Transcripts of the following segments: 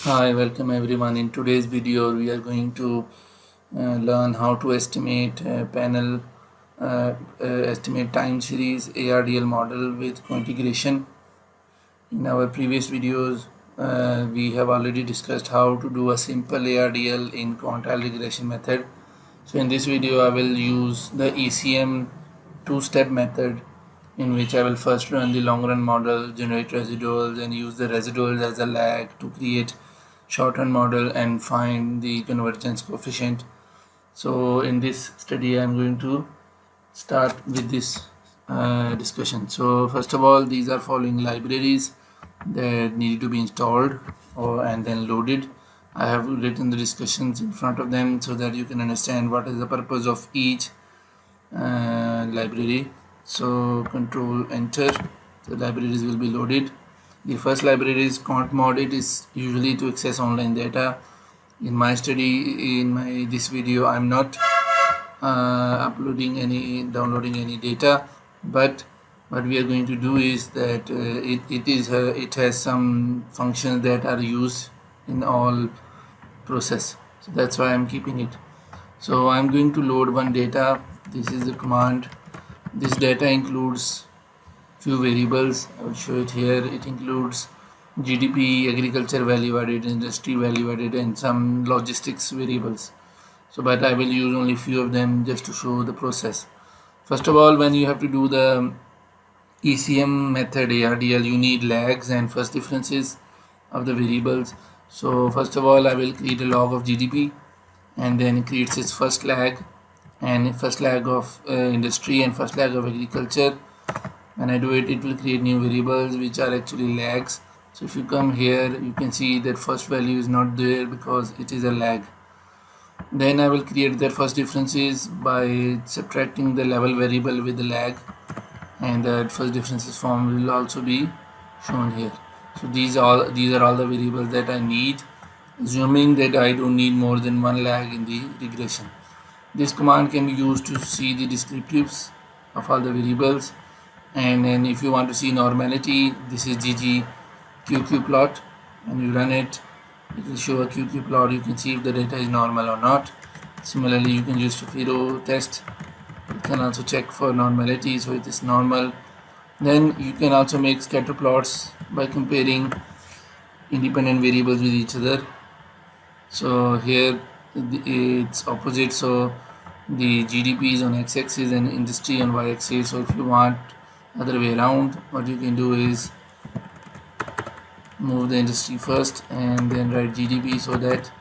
Hi, welcome everyone. In today's video, we are going to learn how to estimate estimate time series ARDL model with Cointegration. In our previous videos, we have already discussed how to do a simple ARDL in quantile regression method. So in this video, I will use the ECM two-step method in which I will first run the long-run model, generate residuals, and use the residuals as a lag to create short-run model and find the convergence coefficient. So in this study, I'm going to start with this discussion. So first of all, these are following libraries that need to be installed and then loaded. I have written the discussions in front of them so that you can understand what is the purpose of each library. So control enter, the libraries will be loaded. The first library is QuantMod. It is usually to access online data. In my study, in this video, I'm not downloading any data, but what we are going to do is that it has some functions that are used in all process, so that's why I'm keeping it. So I'm going to load one data. This is the command. This data includes few variables. I will show it here. It includes GDP, agriculture value added, industry value added, and some logistics variables. So but I will use only few of them just to show the process. First of all, when you have to do the ECM method ARDL, you need lags and first differences of the variables. So first of all, I will create a log of GDP, and then it creates its first lag and first lag of industry and first lag of agriculture. When I do it, it will create new variables which are actually lags. So if you come here, you can see that first value is not there because it is a lag. Then I will create their first differences by subtracting the level variable with the lag, and that first differences form will also be shown here. So these are all the variables that I need, assuming that I don't need more than one lag in the regression. This command can be used to see the descriptives of all the variables, and then if you want to see normality, this is ggqqplot plot, and you run it, it will show a QQ plot. You can see if the data is normal or not. Similarly, you can use Shapiro test. You can also check for normality, so it is normal. Then you can also make scatter plots by comparing independent variables with each other. So here it's opposite, so the GDP is on x-axis and industry on y-axis. So if you want other way around, what you can do is move the industry first and then write GDP so that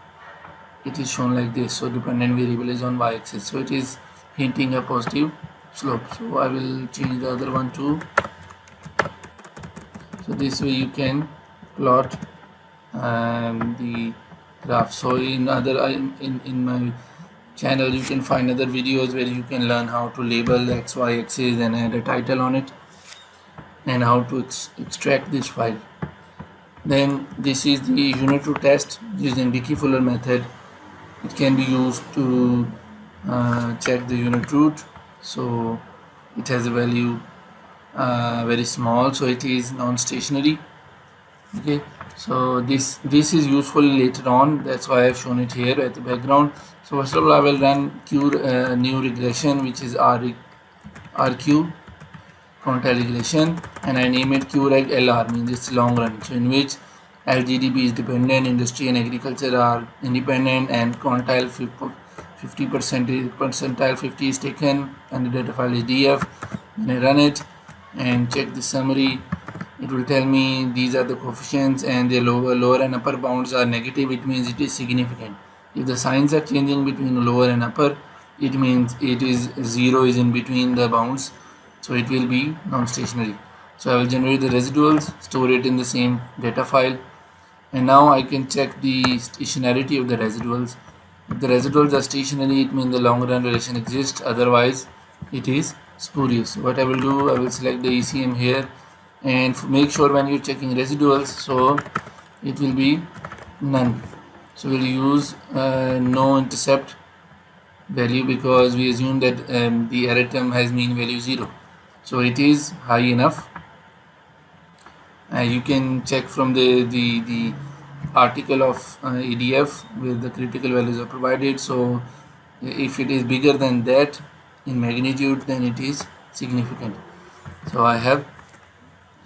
it is shown like this. So dependent variable is on y-axis, so it is hinting a positive slope. So I will change the other one too. So this way you can plot the graph. So in my channel you can find other videos where you can learn how to label the XY axis and add a title on it, and how to extract this file. Then this is the unit root test using Dickey-Fuller method. It can be used to check the unit root. So it has a value very small, so it is non-stationary. Okay, so this is useful later on, that's why I've shown it here at the background. So first of all, I will run new regression, which is RQ quantile regression, and I name it QReg LR, means it's long run. So in which LGDP is dependent, industry and agriculture are independent, and quantile 50% 50 is taken, and the data file is DF. When I run it and check the summary, it will tell me these are the coefficients, and the lower and upper bounds are negative. It means it is significant. If the signs are changing between lower and upper, it means it is 0 is in between the bounds, so it will be non-stationary. So I will generate the residuals, store it in the same data file, and now I can check the stationarity of the residuals. If the residuals are stationary, it means the long run relation exists, otherwise it is spurious. So what I will do, I will select the ECM here, and make sure when you're checking residuals, so it will be none. So we'll use no intercept value, because we assume that the error term has mean value 0. So it is high enough. You can check from the article of EDF where the critical values are provided. So if it is bigger than that in magnitude, then it is significant. So I have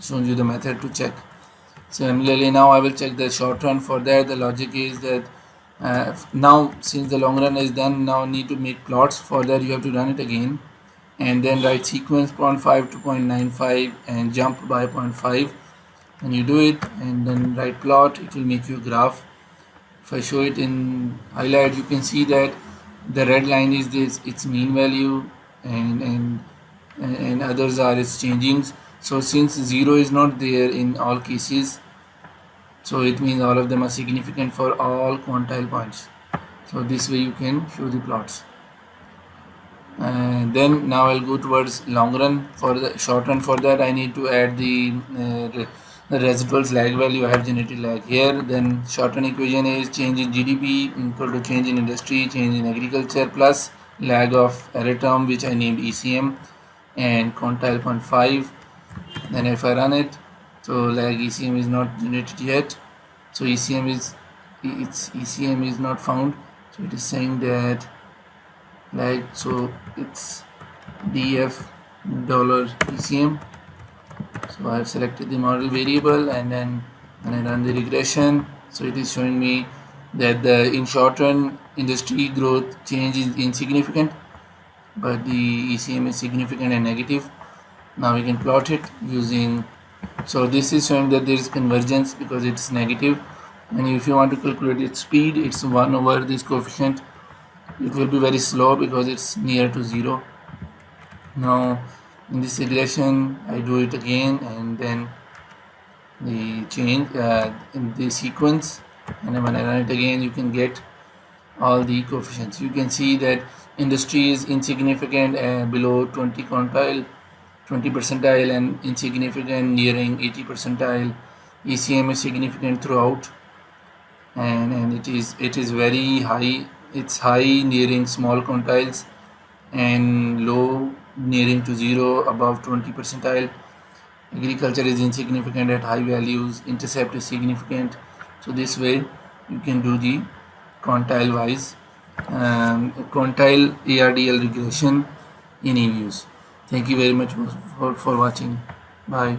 shown you the method to check. Similarly, now I will check the short run. For that, the logic is that now since the long run is done, now need to make plots. For that, you have to run it again and then write sequence 0.5 to 0.95 and jump by 0.5. And you do it and then write plot, it will make you a graph. If I show it in highlight, you can see that the red line is this, its mean value, and others are its changings. So since 0 is not there in all cases, so it means all of them are significant for all quantile points. So this way you can show the plots. And then now I'll go towards long run. For the short run, for that I need to add the residuals lag value. I have generated lag here. Then short run equation is change in GDP equal to change in industry, change in agriculture plus lag of error term, which I named ECM, and quantile 0.5. Then if I run it, so lag ECM is not generated yet. So ECM is not found. So it is saying that lag, so it's df dollar ECM. So I have selected the model variable, and then when I run the regression, so it is showing me that the in short run industry growth change is insignificant, but the ECM is significant and negative. Now we can plot it using, so this is showing that there is convergence because it's negative, and if you want to calculate its speed, it's 1 over this coefficient. It will be very slow because it's near to 0. Now in this regression I do it again, and then the change in the sequence, and then when I run it again, you can get all the coefficients. You can see that industry is insignificant below 20 percentile, and insignificant nearing 80 percentile. ECM is significant throughout, and it is very high. It's high nearing small quantiles and low nearing to 0 above 20 percentile. Agriculture is insignificant at high values. Intercept is significant. So this way you can do the quantile wise quantile ARDL regression in eViews. Thank you very much for watching. Bye.